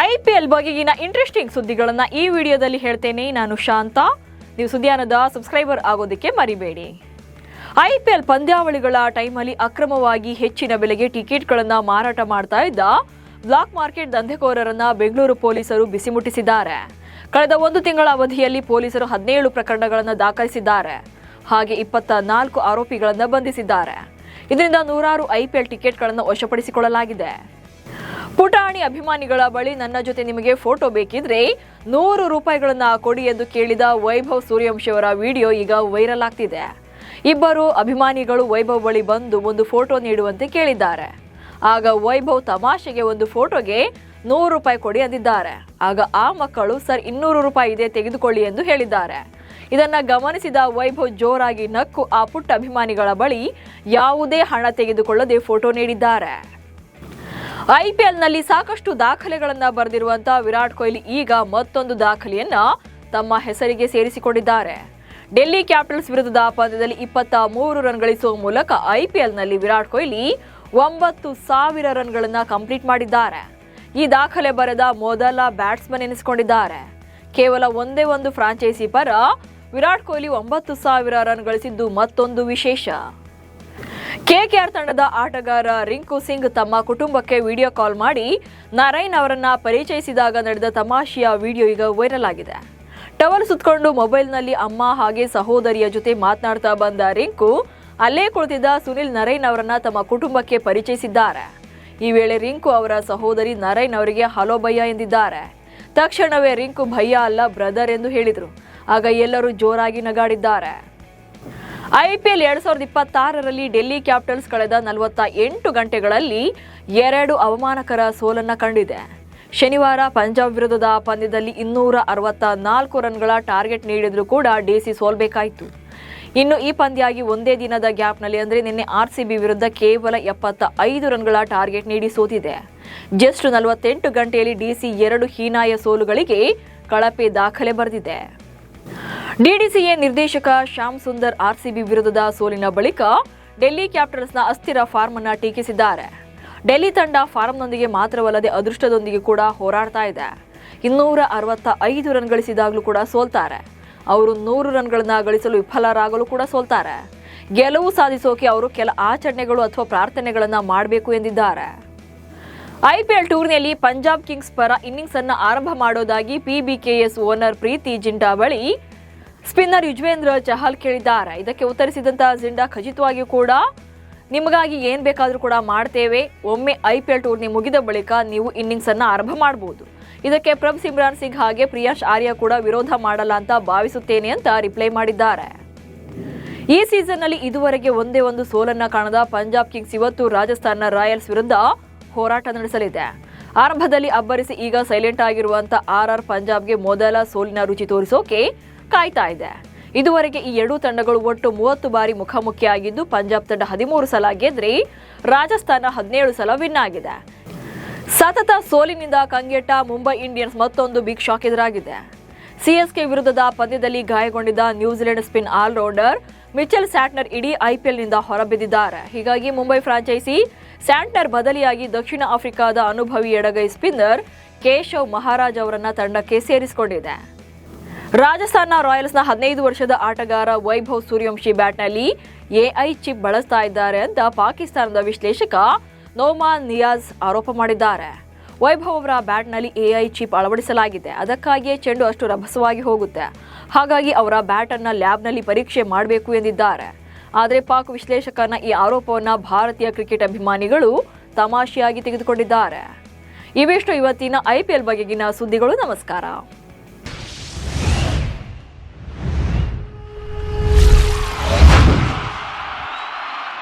IPL ಬಗೆಗಿನ interesting ಸುದ್ದಿಗಳನ್ನ ಈ ವಿಡಿಯೋದಲ್ಲಿ ಹೇಳ್ತೇನೆ. ನಾನು ಶಾಂತ. ನೀವು ಸುದ್ದಿಯಾನದ ಸಬ್ಸ್ಕ್ರೈಬರ್ ಆಗೋದಕ್ಕೆ ಮರಿಬೇಡಿ. IPL ಪಂದ್ಯಾವಳಿಗಳ ಟೈಮಲ್ಲಿ ಅಕ್ರಮವಾಗಿ ಹೆಚ್ಚಿನ ಬೆಲೆಗೆ ಟಿಕೆಟ್ಗಳನ್ನು ಮಾರಾಟ ಮಾಡ್ತಾ ಇದ್ದ ಬ್ಲಾಕ್ ಮಾರ್ಕೆಟ್ ದಂಧೆಕೋರರನ್ನ ಬೆಂಗಳೂರು ಪೊಲೀಸರು ಬಿಸಿ ಮುಟ್ಟಿಸಿದ್ದಾರೆ. ಕಳೆದ ಒಂದು ತಿಂಗಳ ಅವಧಿಯಲ್ಲಿ ಪೊಲೀಸರು 17 ಪ್ರಕರಣಗಳನ್ನು ದಾಖಲಿಸಿದ್ದಾರೆ. ಹಾಗೆ 24 ಆರೋಪಿಗಳನ್ನು ಬಂಧಿಸಿದ್ದಾರೆ. ಇದರಿಂದ ನೂರಾರು IPL ಟಿಕೆಟ್ಗಳನ್ನು ವಶಪಡಿಸಿಕೊಳ್ಳಲಾಗಿದೆ. ಪುಟಾಣಿ ಅಭಿಮಾನಿಗಳ ಬಳಿ ನನ್ನ ಜೊತೆ ನಿಮಗೆ ಫೋಟೋ ಬೇಕಿದ್ರೆ 100 ರೂಪಾಯಿಗಳನ್ನ ಕೊಡಿ ಎಂದು ಕೇಳಿದ ವೈಭವ್ ಸೂರ್ಯವಂಶಿ ಅವರ ವಿಡಿಯೋ ಈಗ ವೈರಲ್ ಆಗ್ತಿದೆ. ಇಬ್ಬರು ಅಭಿಮಾನಿಗಳು ವೈಭವ್ ಬಳಿ ಬಂದು ಒಂದು ಫೋಟೋ ನೀಡುವಂತೆ ಕೇಳಿದ್ದಾರೆ. ಆಗ ವೈಭವ್ ತಮಾಷೆಗೆ ಒಂದು ಫೋಟೋಗೆ 100 ರೂಪಾಯಿ ಕೊಡಿ ಅಂದಿದ್ದಾರೆ. ಆಗ ಆ ಮಕ್ಕಳು ಸರ್ 200 ರೂಪಾಯಿ ಇದೆ ತೆಗೆದುಕೊಳ್ಳಿ ಎಂದು ಹೇಳಿದ್ದಾರೆ. ಇದನ್ನ ಗಮನಿಸಿದ ವೈಭವ್ ಜೋರಾಗಿ ನಕ್ಕು ಆ ಪುಟ್ಟ ಅಭಿಮಾನಿಗಳ ಬಳಿ ಯಾವುದೇ ಹಣ ತೆಗೆದುಕೊಳ್ಳದೆ ಫೋಟೋ ನೀಡಿದ್ದಾರೆ. IPLನಲ್ಲಿ ಸಾಕಷ್ಟು ದಾಖಲೆಗಳನ್ನು ಬರೆದಿರುವಂತಹ ವಿರಾಟ್ ಕೊಹ್ಲಿ ಈಗ ಮತ್ತೊಂದು ದಾಖಲೆಯನ್ನ ತಮ್ಮ ಹೆಸರಿಗೆ ಸೇರಿಸಿಕೊಂಡಿದ್ದಾರೆ. ಡೆಲ್ಲಿ ಕ್ಯಾಪಿಟಲ್ಸ್ ವಿರುದ್ಧದ ಪಂದ್ಯದಲ್ಲಿ 23 ರನ್ ಗಳಿಸುವ ಮೂಲಕ IPLನಲ್ಲಿ ವಿರಾಟ್ ಕೊಹ್ಲಿ 9,000 ರನ್ಗಳನ್ನು ಕಂಪ್ಲೀಟ್ ಮಾಡಿದ್ದಾರೆ. ಈ ದಾಖಲೆ ಬರೆದ ಮೊದಲ ಬ್ಯಾಟ್ಸ್ಮನ್ ಎನಿಸಿಕೊಂಡಿದ್ದಾರೆ. ಕೇವಲ ಒಂದೇ ಒಂದು ಫ್ರಾಂಚೈಸಿ ಪರ ವಿರಾಟ್ ಕೊಹ್ಲಿ 9,000 ರನ್ ಗಳಿಸಿದ್ದು ಮತ್ತೊಂದು ವಿಶೇಷ. KKR ತಂಡದ ಆಟಗಾರ ರಿಂಕು ಸಿಂಗ್ ತಮ್ಮ ಕುಟುಂಬಕ್ಕೆ ವಿಡಿಯೋ ಕಾಲ್ ಮಾಡಿ ನರೈನ್ ಅವರನ್ನ ಪರಿಚಯಿಸಿದಾಗ ನಡೆದ ತಮಾಷೆಯ ವಿಡಿಯೋ ಈಗ ವೈರಲ್ ಆಗಿದೆ. ಟವಲ್ ಸುತ್ತಕೊಂಡು ಮೊಬೈಲ್ನಲ್ಲಿ ಅಮ್ಮ ಹಾಗೆ ಸಹೋದರಿಯ ಜೊತೆ ಮಾತನಾಡ್ತಾ ಬಂದ ರಿಂಕು ಅಲ್ಲೇ ಕುಳಿತಿದ್ದ ಸುನಿಲ್ ನರೈನ್ ಅವರನ್ನ ತಮ್ಮ ಕುಟುಂಬಕ್ಕೆ ಪರಿಚಯಿಸಿದ್ದಾರೆ. ಈ ವೇಳೆ ರಿಂಕು ಅವರ ಸಹೋದರಿ ನರೈನ್ ಅವರಿಗೆ ಹಲೋ ಭಯ್ಯ ಎಂದಿದ್ದಾರೆ. ತಕ್ಷಣವೇ ರಿಂಕು ಭಯ್ಯ ಅಲ್ಲ ಬ್ರದರ್ ಎಂದು ಹೇಳಿದರು. ಆಗ ಎಲ್ಲರೂ ಜೋರಾಗಿ ನಗಾಡಿದ್ದಾರೆ. IPL 2026ರಲ್ಲಿ ಡೆಲ್ಲಿ ಕ್ಯಾಪಿಟಲ್ಸ್ ಕಳೆದ 48 ಗಂಟೆಗಳಲ್ಲಿ 2 ಅವಮಾನಕರ ಸೋಲನ್ನ ಕಂಡಿದೆ. ಶನಿವಾರ ಪಂಜಾಬ್ ವಿರುದ್ಧದ ಪಂದ್ಯದಲ್ಲಿ 264 ರನ್ಗಳ ಟಾರ್ಗೆಟ್ ನೀಡಿದ್ರೂ ಕೂಡ DC ಸೋಲ್ಬೇಕಾಯಿತು. ಇನ್ನು ಈ ಪಂದ್ಯ ಒಂದೇ ದಿನದ ಗ್ಯಾಪ್ನಲ್ಲಿ ಅಂದರೆ ನಿನ್ನೆ RCB ವಿರುದ್ಧ ಕೇವಲ 75 ರನ್ಗಳ ಟಾರ್ಗೆಟ್ ನೀಡಿ ಸೋತಿದೆ. ಜಸ್ಟ್ 48 ಗಂಟೆಯಲ್ಲಿ DC 2 ಹೀನಾಯ ಸೋಲುಗಳಿಗೆ ಕಳಪೆ ದಾಖಲೆ ಬರೆದಿದೆ. DDCA ನಿರ್ದೇಶಕ ಶ್ಯಾಮ್ ಸುಂದರ್ RCB ವಿರುದ್ಧದ ಸೋಲಿನ ಬಳಿಕ ಡೆಲ್ಲಿ ಕ್ಯಾಪಿಟಲ್ಸ್ನ ಅಸ್ಥಿರ ಫಾರ್ಮ್ ಅನ್ನು ಟೀಕಿಸಿದ್ದಾರೆ. ಡೆಲ್ಲಿ ತಂಡ ಫಾರ್ಮ್ನೊಂದಿಗೆ ಮಾತ್ರವಲ್ಲದೆ ಅದೃಷ್ಟದೊಂದಿಗೆ ಕೂಡ ಹೋರಾಡ್ತಾ ಇದೆ. 265 ರನ್ ಗಳಿಸಿದಾಗಲೂ ಕೂಡ ಸೋಲ್ತಾರೆ. ಅವರು 100 ರನ್ಗಳನ್ನ ಗಳಿಸಲು ವಿಫಲರಾಗಲು ಕೂಡ ಸೋಲ್ತಾರೆ. ಗೆಲುವು ಸಾಧಿಸೋಕೆ ಅವರು ಕೆಲ ಆಚರಣೆಗಳು ಅಥವಾ ಪ್ರಾರ್ಥನೆಗಳನ್ನ ಮಾಡಬೇಕು ಎಂದಿದ್ದಾರೆ. IPL ಟೂರ್ನಿಯಲ್ಲಿ ಪಂಜಾಬ್ ಕಿಂಗ್ಸ್ ಪರ ಇನ್ನಿಂಗ್ಸ್ ಅನ್ನು ಆರಂಭ ಮಾಡೋದಾಗಿ PBKS ಓನರ್ ಪ್ರೀತಿ ಜಿಂಟಾ ಬಳಿ ಸ್ಪಿನ್ನರ್ ಯುಜ್ವೇಂದ್ರ ಚಹಲ್ ಕೇಳಿದ್ದಾರೆ. ಇದಕ್ಕೆ ಉತ್ತರಿಸಿದಂತಹ ಜಿಂಟಾ ಖಚಿತವಾಗಿಯೂ ಕೂಡ ನಿಮಗಾಗಿ ಏನ್ ಬೇಕಾದರೂ ಕೂಡ ಮಾಡ್ತೇವೆ. ಒಮ್ಮೆ IPL ಟೂರ್ನಿ ಮುಗಿದ ಬಳಿಕ ನೀವು ಇನ್ನಿಂಗ್ಸ್ ಅನ್ನು ಆರಂಭ ಮಾಡಬಹುದು. ಇದಕ್ಕೆ ಪ್ರಭ್ ಸಿಮ್ರಾನ್ ಸಿಂಗ್ ಹಾಗೆ ಪ್ರಿಯಾಂಶ್ ಆರ್ಯ ಕೂಡ ವಿರೋಧ ಮಾಡಲ್ಲ ಅಂತ ಭಾವಿಸುತ್ತೇನೆ ಅಂತ ರಿಪ್ಲೈ ಮಾಡಿದ್ದಾರೆ. ಈ ಸೀಸನ್ನಲ್ಲಿ ಇದುವರೆಗೆ ಒಂದೇ ಒಂದು ಸೋಲನ್ನ ಕಾಣದ ಪಂಜಾಬ್ ಕಿಂಗ್ಸ್ ಇವತ್ತು ರಾಜಸ್ಥಾನ ರಾಯಲ್ಸ್ ವಿರುದ್ಧ ಹೋರಾಟ ನಡೆಸಲಿದೆ. ಆರಂಭದಲ್ಲಿ ಅಬ್ಬರಿಸಿ ಈಗ ಸೈಲೆಂಟ್ ಆಗಿರುವಂತಹ RR ಪಂಜಾಬ್ಗೆ ಮೊದಲ ಸೋಲಿನ ರುಚಿ ತೋರಿಸೋಕೆ ಕಾಯ್ತಾ ಇದೆ. ಇದುವರೆಗೆ ಈ ಎರಡೂ ತಂಡಗಳು ಒಟ್ಟು 30 ಬಾರಿ ಮುಖಾಮುಖಿಯಾಗಿದ್ದು ಪಂಜಾಬ್ ತಂಡ 13 ಸಲ ಗೆದ್ರೆ ರಾಜಸ್ಥಾನ 17 ಸಲ ವಿನ್ ಆಗಿದೆ. ಸತತ ಸೋಲಿನಿಂದ ಕಂಗೆಟ್ಟ ಮುಂಬೈ ಇಂಡಿಯನ್ಸ್ ಮತ್ತೊಂದು ಬಿಗ್ ಶಾಕ್ ಎದುರಾಗಿದೆ. CSK ವಿರುದ್ಧದ ಪಂದ್ಯದಲ್ಲಿ ಗಾಯಗೊಂಡಿದ್ದ New Zealand spin all rounder Mitchell Santner ಇಡೀ IPLನಿಂದ ಹೊರಬಿದ್ದಿದ್ದಾರೆ. ಹೀಗಾಗಿ ಮುಂಬೈ ಫ್ರಾಂಚೈಸಿ ಸ್ಯಾಂಟ್ನರ್ ಬದಲಿಯಾಗಿ ದಕ್ಷಿಣ ಆಫ್ರಿಕಾದ ಅನುಭವಿ ಎಡಗೈ ಸ್ಪಿನ್ನರ್ ಕೇಶವ್ ಮಹಾರಾಜ್ ಅವರನ್ನ ತಂಡಕ್ಕೆ ಸೇರಿಸಿಕೊಂಡಿದೆ. ರಾಜಸ್ಥಾನ ರಾಯಲ್ಸ್ನ 15 ವರ್ಷದ ಆಟಗಾರ ವೈಭವ್ ಸೂರ್ಯವಂಶಿ ಬ್ಯಾಟ್ನಲ್ಲಿ AI ಚಿಪ್ ಬಳಸ್ತಾ ಇದ್ದಾರೆ ಅಂತ ಪಾಕಿಸ್ತಾನದ ವಿಶ್ಲೇಷಕ ನೋಮಾನ್ ನಿಯಾಜ್ ಆರೋಪ ಮಾಡಿದ್ದಾರೆ. ವೈಭವ್ ಅವರ ಬ್ಯಾಟ್ನಲ್ಲಿ AI ಚಿಪ್ ಅಳವಡಿಸಲಾಗಿದೆ. ಅದಕ್ಕಾಗಿಯೇ ಚೆಂಡು ಅಷ್ಟು ರಭಸವಾಗಿ ಹೋಗುತ್ತೆ. ಹಾಗಾಗಿ ಅವರ ಬ್ಯಾಟನ್ನು ಲ್ಯಾಬ್ನಲ್ಲಿ ಪರೀಕ್ಷೆ ಮಾಡಬೇಕು ಎಂದಿದ್ದಾರೆ. ಆದರೆ ಪಾಕ್ ವಿಶ್ಲೇಷಕನ ಈ ಆರೋಪವನ್ನು ಭಾರತೀಯ ಕ್ರಿಕೆಟ್ ಅಭಿಮಾನಿಗಳು ತಮಾಷೆಯಾಗಿ ತೆಗೆದುಕೊಂಡಿದ್ದಾರೆ. ಇವೆಷ್ಟು ಇವತ್ತಿನ IPL ಬಗೆಗಿನ ಸುದ್ದಿಗಳು. ನಮಸ್ಕಾರ.